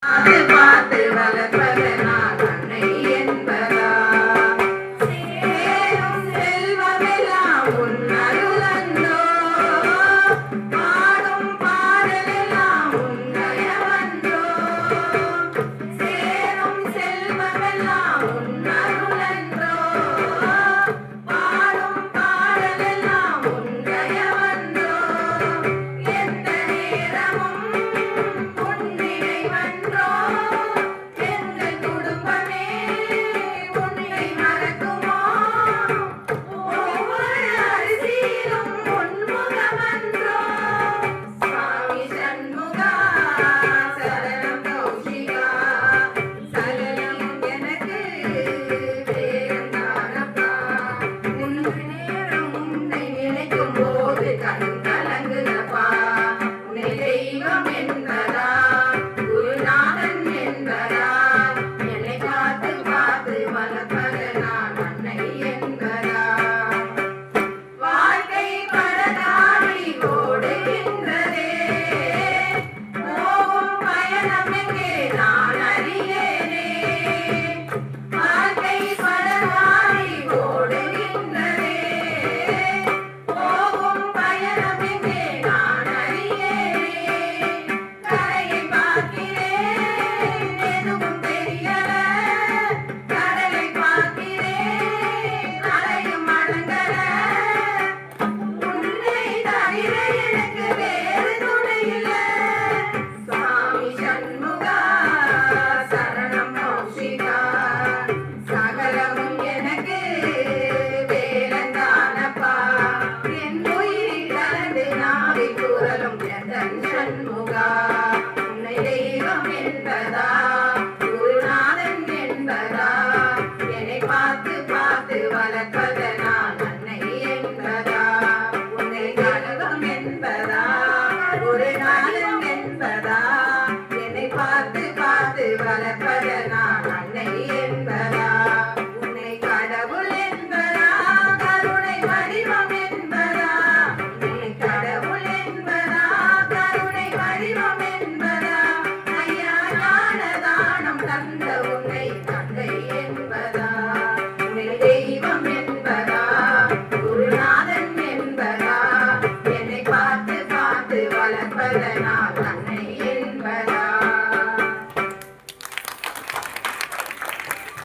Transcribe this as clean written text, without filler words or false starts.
பார்த்து வளர்ப்பது நான் அன்னை என்பதா சேரும் செல்வமெல்லாம் உன் அருளன்றோ பாடும் பாடலெல்லாம் உன் நயமன்றோ சேரும் செல்வமெல்லாம் உன் அருளன்றோ பாடும் பாடலெல்லாம் உன் நயமன்றோ எந்த நேரமும் உன் நினைவன்றோ எங்கள் குடும்பமே உன்னை மறக்குமோ ஒவ்வொரு அரிசியிலும் உன் முகமன்றோ சுவாமி சண்முகா சரணம் கௌஷிகா சரணம் எனக்கு வேறந்தானப்பா உன்னை நேரம் உன்னை நினைக்கும் போது கண் கலங்குதப்பா உன்னை தெய்வம் என்பதா குருநாதன் என்பதா என்னை பார்த்து பார்த்து வளர்ப்பது நான் அன்னை என்பதா வாழ்க்கை படதாடி ஓடுகின்றதே போகும் பயணம் எங்கே நான் அறியேனே வாழ்க்கை படதாடி ஓடுகின்றதே போகும் பயணம் எங்கே நான் அறியேனே கரையை பார்க்கிறேன் எதுவும் தெரியல கடலை பார்க்கிறேன் அலையும் அடங்கல உன்னை தவிர எனக்கு வேறு துணை இல்ல சுவாமி சண்முகா சரணம் கௌஷிகா சகலமும் எனக்கு வேலந்தானப்பா என் உயிரில் கலந்து நாவி குரலும் எந்தன் சண்முகா உன்னை தெய்வம் என்பதா குருநாதன் என்பதா என்னை பார்த்து பார்த்து வளர்ப்பது நான் அன்னை என்பதா உன்னை கழகம் என்பதா குருநாதன் என்பதா